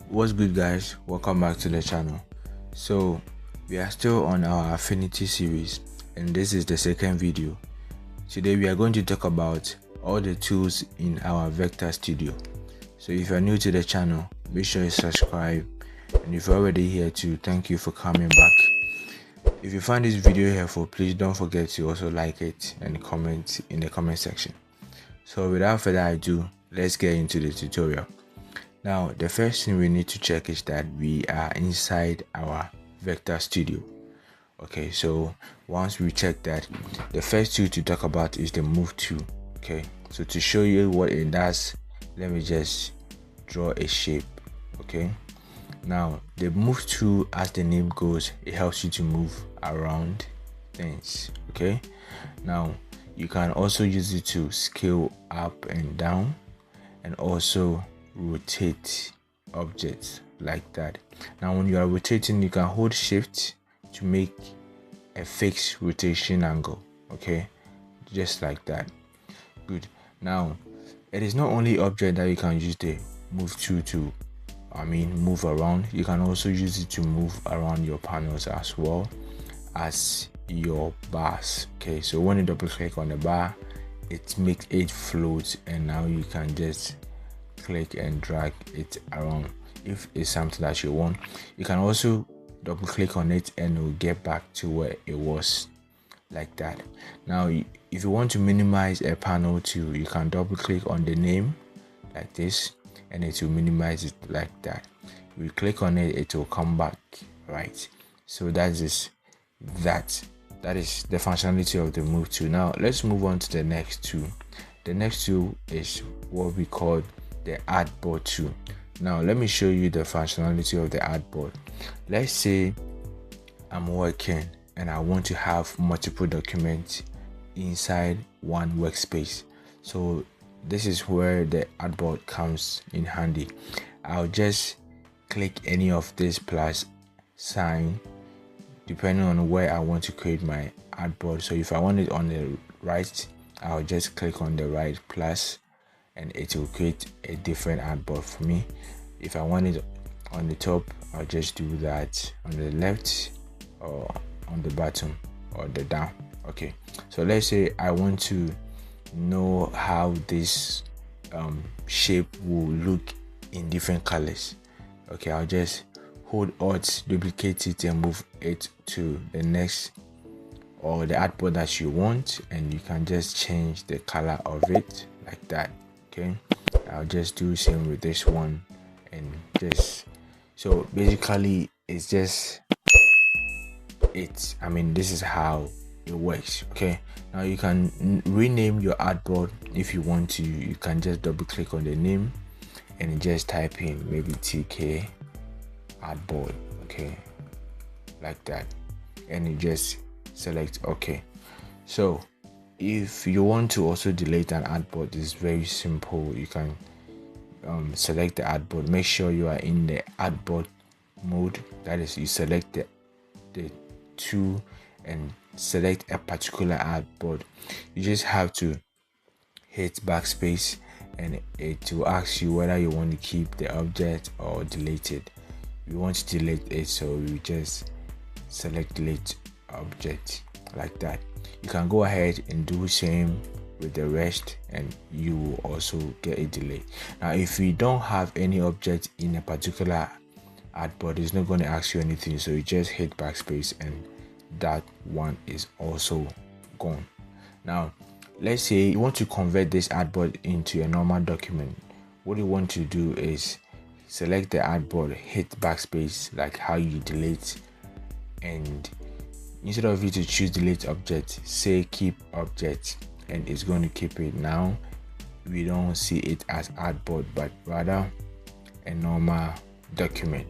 What's good, guys? Welcome back to the channel. So we are still on our Affinity series, and this is the second video. Today we are going to talk about all the tools in our Vector Studio. So if you're new to the channel, make sure you subscribe, and if you're already here too, thank you for coming back. If you find this video helpful, please don't forget to also like it and comment in the comment section. So without further ado, let's get into the tutorial. Now, the first thing we need to check is that we are inside our Vector Studio. Okay, so once we check that, the first tool to talk about is the Move tool. Okay, so to show you what it does, let me just draw a shape. Okay, now the Move tool, as the name goes, it helps you to move around things. Okay, now you can also use it to scale up and down, and also rotate objects like that. Now when you are rotating, you can hold shift to make a fixed rotation angle. Okay, just like that. Good. Now it is not only object that you can use the Move tool to move around. You can also use it to move around your panels as well as your bars. Okay, so when you double click on the bar, it makes it float, and now you can just click and drag it around if it's something that you want. You can also double click on it and it will get back to where it was, like that. Now if you want to minimize a panel too, you can double click on the name like this and it will minimize it like that. If you click on it, it will come back, right? So that is the functionality of the Move tool. Now let's move on to the next tool. The next tool is what we call the Artboard tool. Now let me show you the functionality of the Artboard. Let's say I'm working and I want to have multiple documents inside one workspace. So this is where the Artboard comes in handy. I'll just click any of this plus sign depending on where I want to create my Artboard. So if I want it on the right, I'll just click on the right plus and it will create a different Artboard for me. If I want it on the top, I'll just do that on the left or on the bottom or the down. Okay, so let's say I want to know how this shape will look in different colors. Okay, I'll just hold Alt, duplicate it and move it to the next or the Artboard that you want, and you can just change the color of it like that. Okay, I'll just do the same with this one, and just so basically it's just this is how it works. Okay, now you can rename your Artboard if you want to. You can just double click on the name and just type in maybe TK Artboard, okay, like that, and you just select OK. So if you want to also delete an Artboard, it's very simple. You can select the Artboard. Make sure you are in the Artboard mode. That is, you select the tool and select a particular Artboard. You just have to hit backspace and it will ask you whether you want to keep the object or delete it. You want to delete it, so you just select delete object like that. You can go ahead and do the same with the rest and you will also get a delay. Now if you don't have any object in a particular Artboard, it's not going to ask you anything, so you just hit backspace and that one is also gone. Now let's say you want to convert this Artboard into a normal document. What you want to do is select the Artboard, hit backspace like how you delete, and instead of you to choose delete object, say keep object, and it's going to keep it. Now we don't see it as Artboard but rather a normal document.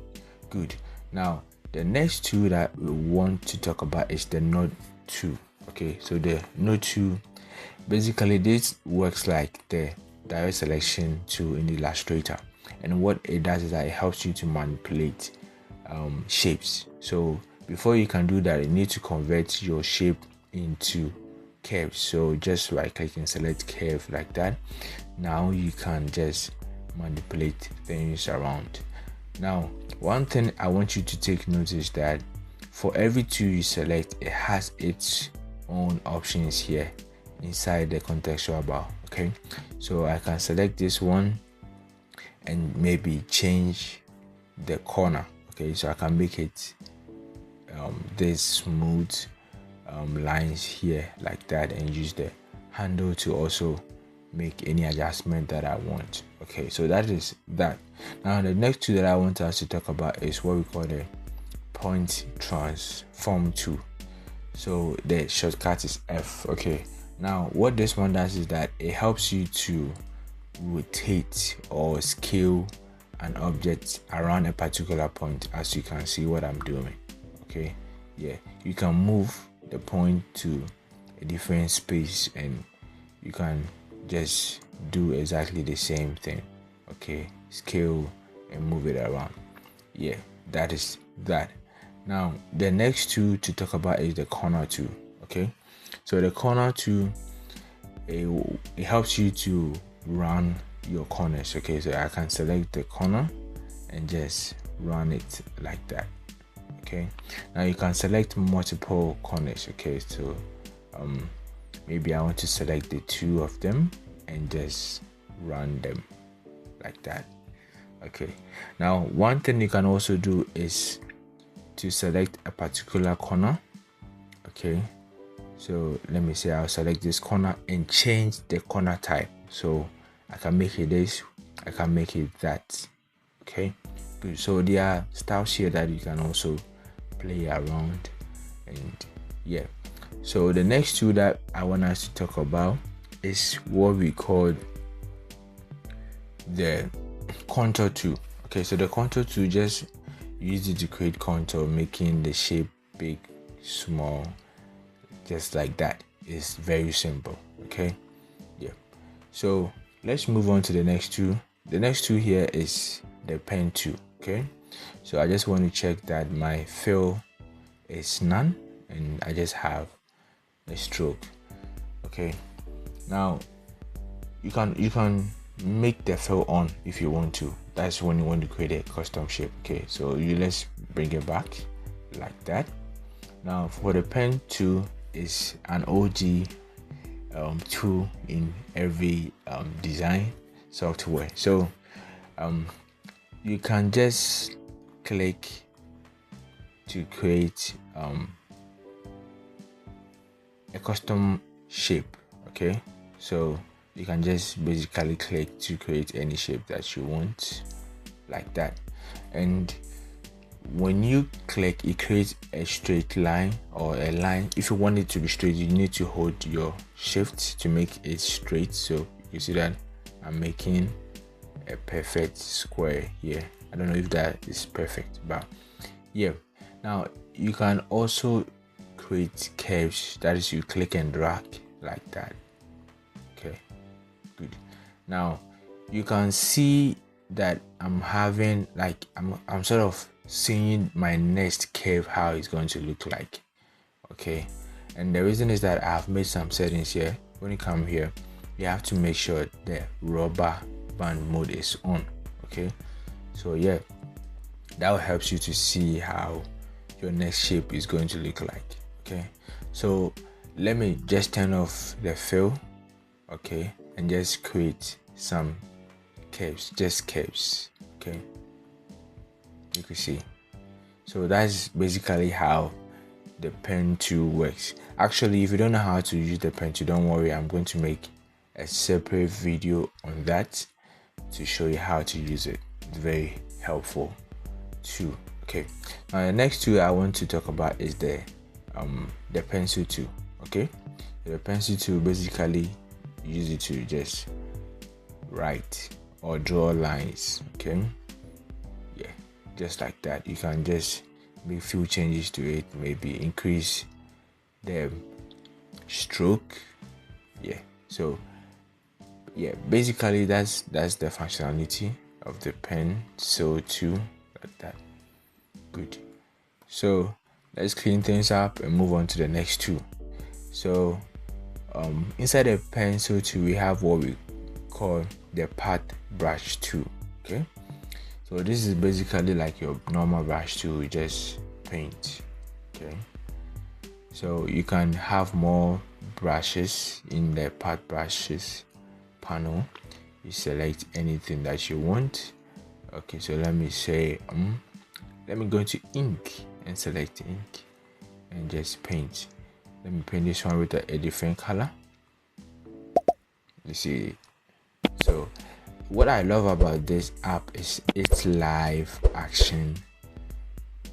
Good. Now the next tool that we want to talk about is the Node tool. Okay, so the Node tool, basically this works like the direct selection tool in Illustrator, and what it does is that it helps you to manipulate shapes. So before you can do that, you need to convert your shape into curves. So just right click and select curve like that. Now you can just manipulate things around. Now, one thing I want you to take note is that for every tool you select, it has its own options here inside the contextual bar. Okay, so I can select this one and maybe change the corner. Okay, so I can make it this smooth lines here like that, and use the handle to also make any adjustment that I want. Okay, so that is that. Now the next tool that I want us to talk about is what we call the point transform tool. So the shortcut is F. Okay, now what this one does is that it helps you to rotate or scale an object around a particular point, as you can see what I'm doing. Okay, yeah, you can move the point to a different space and you can just do exactly the same thing. Okay, scale and move it around. Yeah, that is that. Now the next tool to talk about is the corner tool. Okay, so the corner tool, it helps you to run your corners. Okay, so I can select the corner and just run it like that. Okay, now you can select multiple corners. Okay, so maybe I want to select the two of them and just run them like that. Okay, now one thing you can also do is to select a particular corner. Okay, so let me say I'll select this corner and change the corner type. So I can make it this, I can make it that. Okay, good. So there are styles here that you can also play around, and yeah. So the next tool that I want us to talk about is what we call the contour tool. Okay, so the contour tool, just use it to create contour, making the shape big, small, just like that. It's very simple. Okay, yeah. So let's move on to the next tool. The next tool here is the pen tool. Okay, so I just want to check that my fill is none and I just have a stroke. Okay, now you can make the fill on if you want to. That's when you want to create a custom shape. Okay, so let's bring it back like that. Now for the pen tool, is an OG tool in every design software. So you can just click to create a custom shape. Okay, so you can just basically click to create any shape that you want like that, and when you click, it creates a straight line or a line. If you want it to be straight, you need to hold your shift to make it straight. So you see that I'm making a perfect square here. I don't know if that is perfect, but yeah. Now you can also create curves, that is, you click and drag like that. Okay, good. Now you can see that I'm having like I'm sort of seeing my next curve, how it's going to look like. Okay, and the reason is that I've made some settings here. When you come here, you have to make sure the rubber band mode is on. Okay, so yeah, that helps you to see how your next shape is going to look like. Okay, so let me just turn off the fill. Okay, and just create some curves, just curves. Okay, you can see. So that's basically how the pen tool works. Actually, if you don't know how to use the pen tool, don't worry, I'm going to make a separate video on that to show you how to use it. It's very helpful too. Okay, now the next tool I want to talk about is the pencil tool. Okay, the pencil tool, basically use it to just write or draw lines. Okay, yeah, just like that. You can just make few changes to it, maybe increase the stroke. Yeah, so yeah, basically that's the functionality of the pencil tool, like that. Good. So let's clean things up and move on to the next tool. So inside the pencil tool, we have what we call the path brush tool. Okay, So this is basically like your normal brush to just paint. Okay, so you can have more brushes in the part brushes panel. You select anything that you want. Okay, so let me say let me go to ink and select ink and just paint. Let me paint this one with a different color. You see, so what I love about this app is its live action.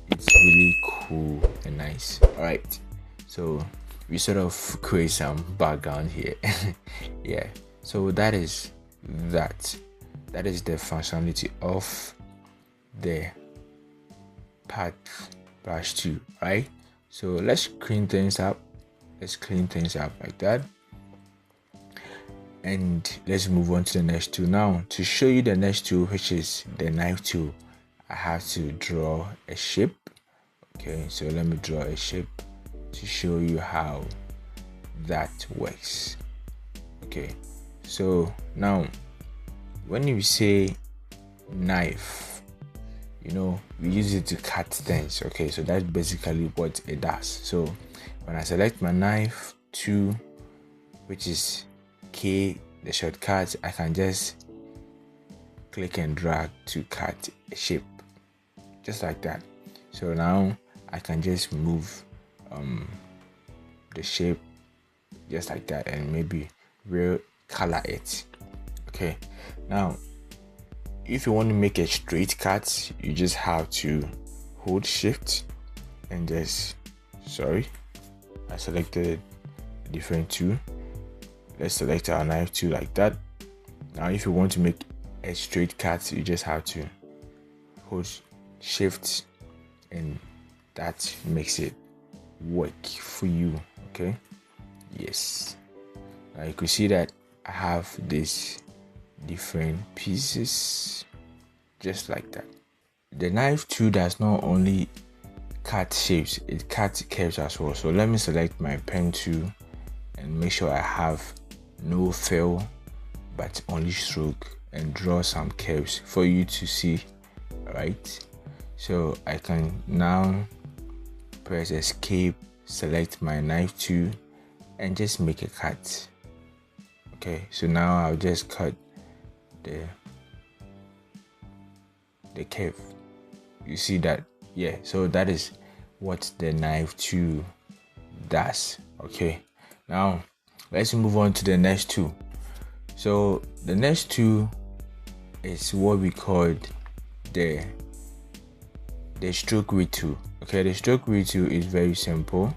It's really cool and nice. All right, so we sort of create some background here. Yeah, so that is the functionality of the part brush 2, right? So let's clean things up like that, and let's move on to the next tool. Now, to show you the next tool, which is the knife tool, I have to draw a shape. Okay, so let me draw a shape to show you how that works. Okay, so now when you say knife, you know, we use it to cut things. Okay, so that's basically what it does. So when I select my knife 2, which is K, the shortcut, I can just click and drag to cut a shape, just like that. So now I can just move the shape just like that and maybe color it. Okay, now if you want to make a straight cut, you just have to hold shift and just I selected a different tool. Let's select our knife tool like that. Now if you want to make a straight cut, you just have to hold shift and that makes it work for you. Okay, yes, now you can see that I have these different pieces just like that. The knife tool does not only cut shapes, it cuts curves as well. So let me select my pen tool and make sure I have no fill but only stroke and draw some curves for you to see. Right, so I can now press escape, select my knife tool and just make a cut. Okay, so now I'll just cut the curve. You see that? Yeah, so that is what the knife tool does. Okay, now let's move on to the next tool. So the next tool is what we call the stroke width tool. Okay, the stroke width tool is very simple.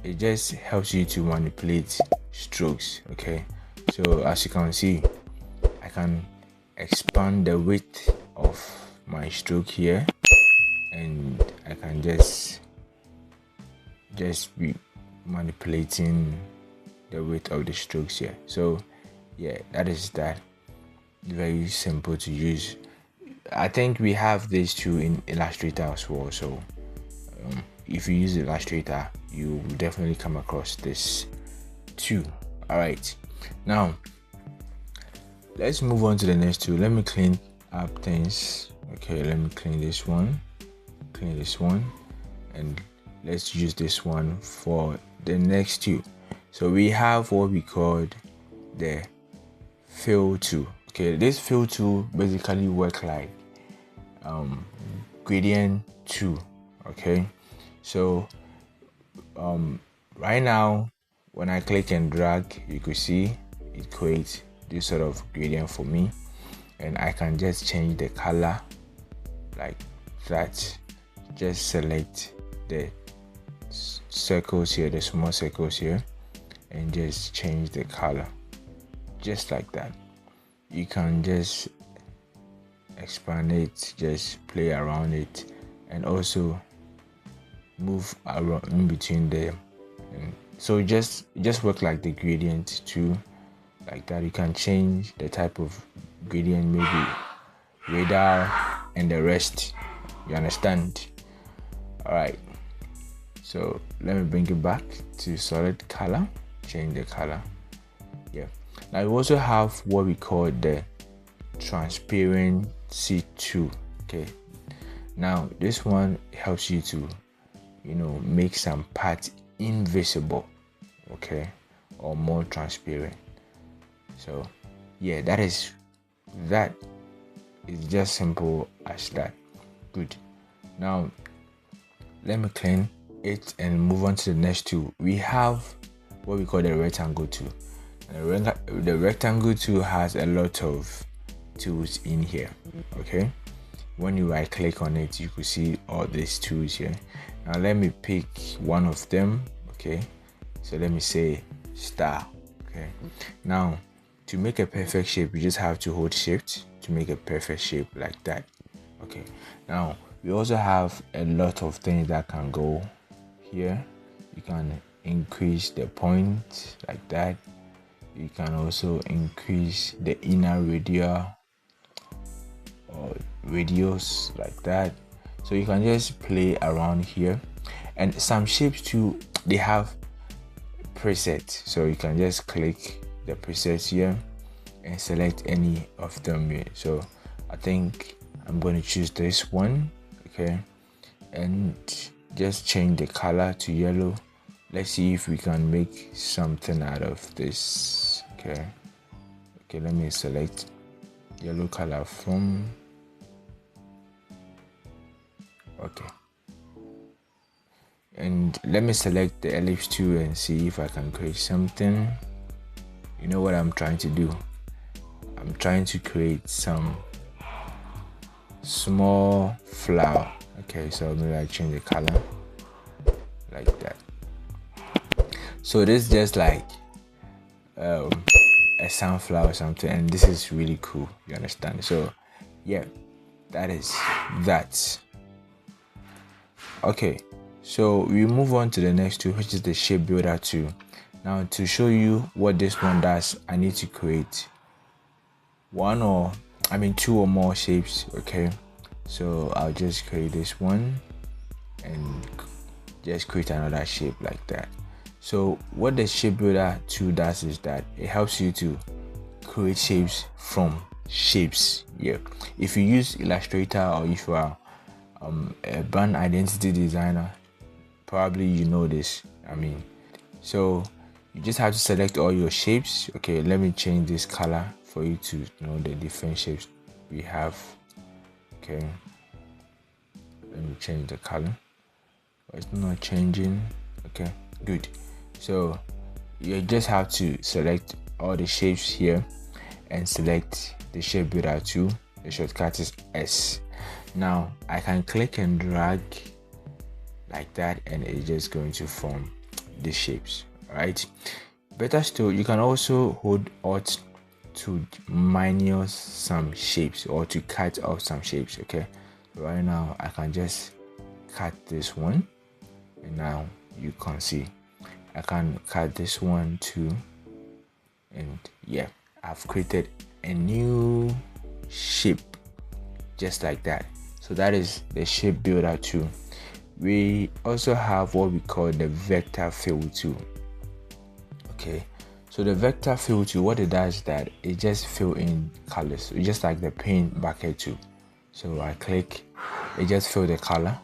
It just helps you to manipulate strokes. Okay, so as you can see, I can expand the width of my stroke here and I can just be manipulating the width of the strokes here. So yeah, that is that. Very simple to use. I think we have this too in Illustrator as well. So if you use Illustrator, you will definitely come across this too. All right, now let's move on to the next tool. Let me clean up things. Okay, let me clean this one, and let's use this one for the next tool. So we have what we call the fill tool. Okay, this fill tool basically work like gradient tool. Okay, so right now when I click and drag, you could see it creates this sort of gradient for me, and I can just change the color like that. Just select the circles here, the small circles here, and just change the color just like that. You can just expand it, just play around it, and also move around in between them. And so just work like the gradient too, like that. You can change the type of gradient, maybe radar and the rest. You understand? All right, so let me bring it back to solid color, change the color. Yeah, now we also have what we call the transparency tool. Okay, now this one helps you to make some parts invisible, okay, or more transparent. So yeah, that is just simple as that. Good. Now let me clean it and move on to the next tool. We have what we call the rectangle tool. The rectangle tool has a lot of tools in here. Okay, when you right click on it, you could see all these tools here. Now let me pick one of them. Okay, so let me say star. Okay, now to make a perfect shape, you just have to hold shift to make a perfect shape like that. Okay, now we also have a lot of things that can go here. You can increase the point like that. You can also increase the inner radius or radius like that. So you can just play around here. And some shapes too, they have presets, so you can just click the presets here and select any of them here. So I think I'm going to choose this one, okay, and just change the color to yellow. Let's see if we can make something out of this. Okay, let me select yellow color from, okay, and let me select the ellipse tool and see if I can create something. You know what I'm trying to do? I'm trying to create some small flower. Okay, so maybe I change the color like that. So this is just like a sunflower or something, and this is really cool, you understand? So yeah, that is that. Okay, so we move on to the next tool, which is the shape builder tool. Now to show you what this one does, I need to create two or more shapes. Okay, so I'll just create this one and just create another shape like that. So what the shape builder tool does is that it helps you to create shapes from shapes. Yeah, if you use Illustrator or if you are a brand identity designer, probably you know this. So you just have to select all your shapes. Okay, let me change this color for you to know the different shapes we have. Okay, let me change the color. It's not changing. Okay, good. So you just have to select all the shapes here and select the shape builder tool. The shortcut is S. Now I can click and drag like that, and it's just going to form the shapes. Right, better still, you can also hold Alt to minus some shapes or to cut off some shapes. Okay, right now I can just cut this one, and now you can see I can cut this one too, and yeah, I've created a new shape just like that. So that is the shape builder tool. We also have what we call the vector fill tool. Okay, so the vector fill tool, what it does is that it just fill in colors. It's just like the paint bucket tool. So I click, it just fill the color.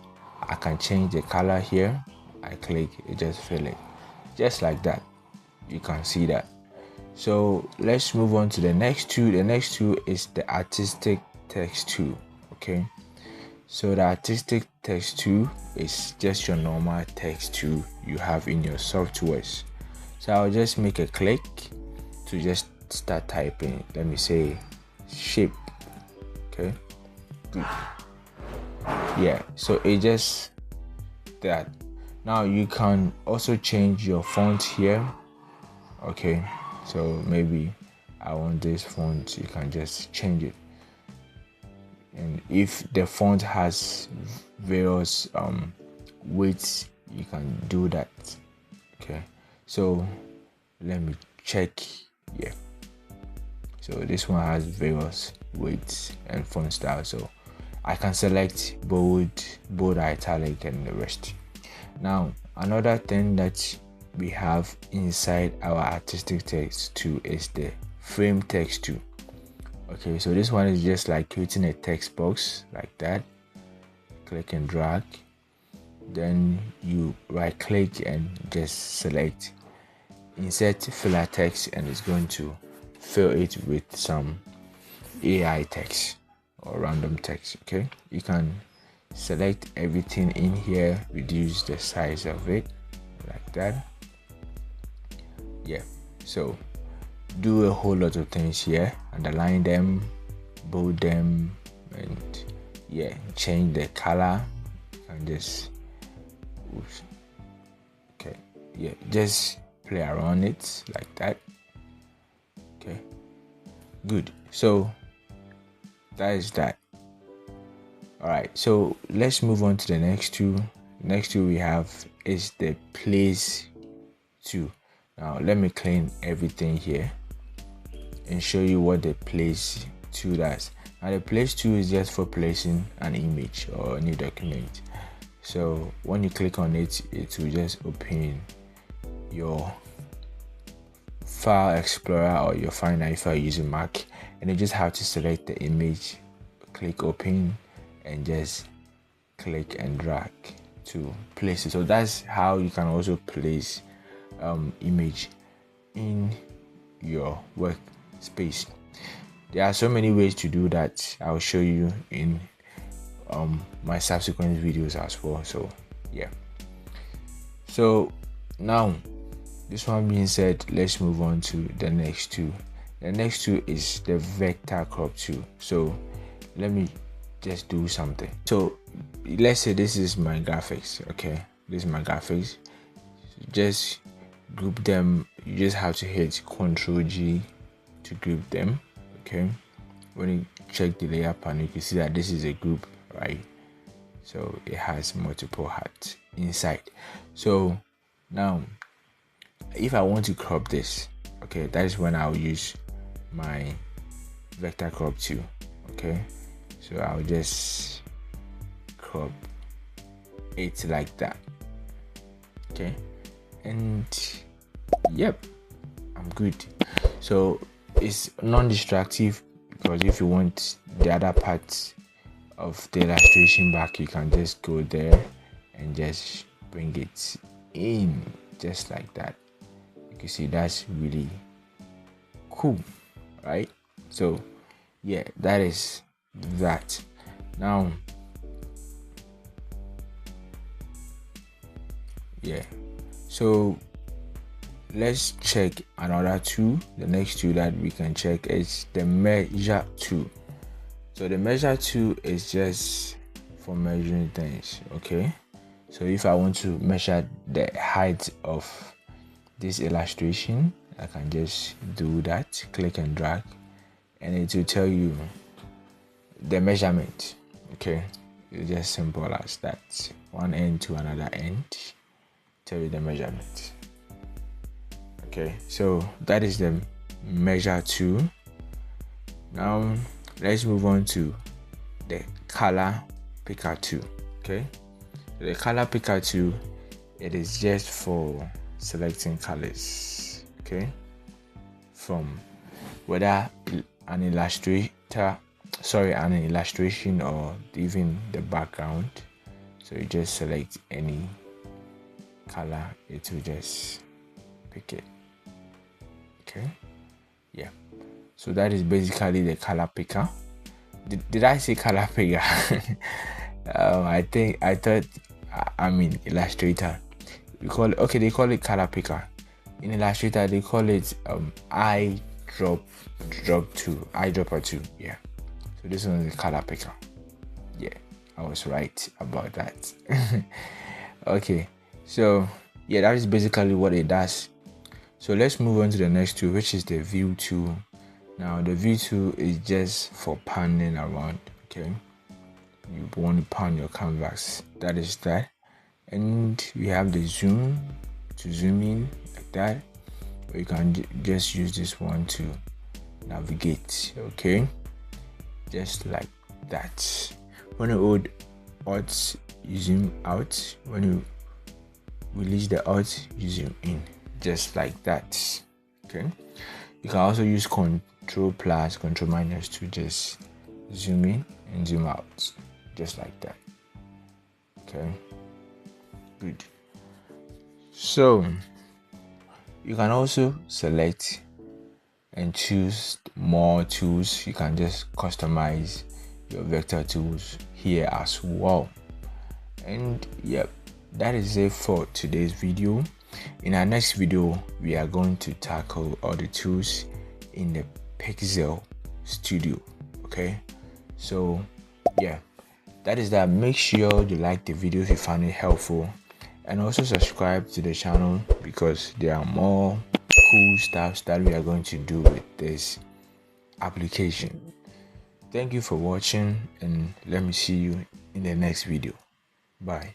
I can change the color here. I click, it just fill it, just like that. You can see that. So let's move on to the next tool. The next tool is the artistic text tool. Okay, so the artistic text tool is just your normal text tool you have in your softwares. So I'll just make a click to just start typing. Let me say shape. Okay, good. Yeah, so it just that. Now you can also change your font here. Okay, so maybe I want this font, you can just change it. And if the font has various weights, you can do that. Okay, so let me check. Yeah, so this one has various weights and font style, so I can select bold, italic, and the rest. Now another thing that we have inside our artistic text tool is the frame text tool. Okay, so this one is just like creating a text box like that. Click and drag. Then you right click and just select insert filler text, and it's going to fill it with some AI text or random text. Okay, you can select everything in here, reduce the size of it like that. Yeah, so do a whole lot of things here, underline them, bold them, and yeah, change the color and just oops, okay, yeah, just play around it like that. Okay, good. So that is that. All right, so let's move on to the next two. Next two we have is the place to. Now let me clean everything here and show you what the place to does. Now the place to is just for placing an image or a new document. So when you click on it, it will just open your file explorer or your Finder if you are using Mac, and you just have to select the image, click open, and just click and drag to place it. So that's how you can also place image in your workspace. There are so many ways to do that. I'll show you in my subsequent videos as well. So yeah, so now this one being said, let's move on to the next two. The next two is the vector crop tool. So let me just do something. So let's say this is my graphics. Okay, this is my graphics. Just group them. You just have to hit Ctrl G to group them. Okay, when you check the layer panel, you can see that this is a group, right? So it has multiple hats inside. So now if I want to crop this, okay, that is when I'll use my vector crop tool. Okay, so I'll just crop it like that. Okay, and yep, I'm good. So it's non-destructive, because if you want the other parts of the illustration back, you can just go there and just bring it in just like that. You can see that's really cool, right? So yeah, that is that. Now yeah, so let's check another tool. The next tool that we can check is the measure tool. So the measure tool is just for measuring things. Okay, so if I want to measure the height of this illustration, I can just do that, click and drag, and it will tell you the measurement. Okay, it's just simple as that. One end to another end, tell you the measurement. Okay, so that is the measure tool. Now let's move on to the color picker tool. Okay, the color picker tool, it is just for selecting colors. Okay, from whether an illustration or even the background. So you just select any color, it will just pick it. Okay, yeah, so that is basically the color picker. Did I say color picker? I mean Illustrator, we call it, okay, they call it color picker. In Illustrator they call it eyedropper tool. Yeah, so this one is the color picker. Yeah, I was right about that. Okay, so yeah, that is basically what it does. So let's move on to the next tool, which is the view tool. Now the view tool is just for panning around. Okay, you want to pan your canvas, that is that. And we have the zoom to zoom in like that, or you can just use this one to navigate. Okay, just like that. When you hold Alt, you zoom out. When you release the Alt, you zoom in, just like that. Okay, You can also use Control plus, Control minus to just zoom in and zoom out, just like that. Okay, good. So you can also select and choose more tools. You can just customize your vector tools here as well. And yep, that is it for today's video. In our next video, we are going to tackle all the tools in the Pixel Studio. Okay, so yeah, that is that. Make sure you like the video if you found it helpful, and also subscribe to the channel because there are more cool stuff that we are going to do with this application. Thank you for watching, and let me see you in the next video. Bye.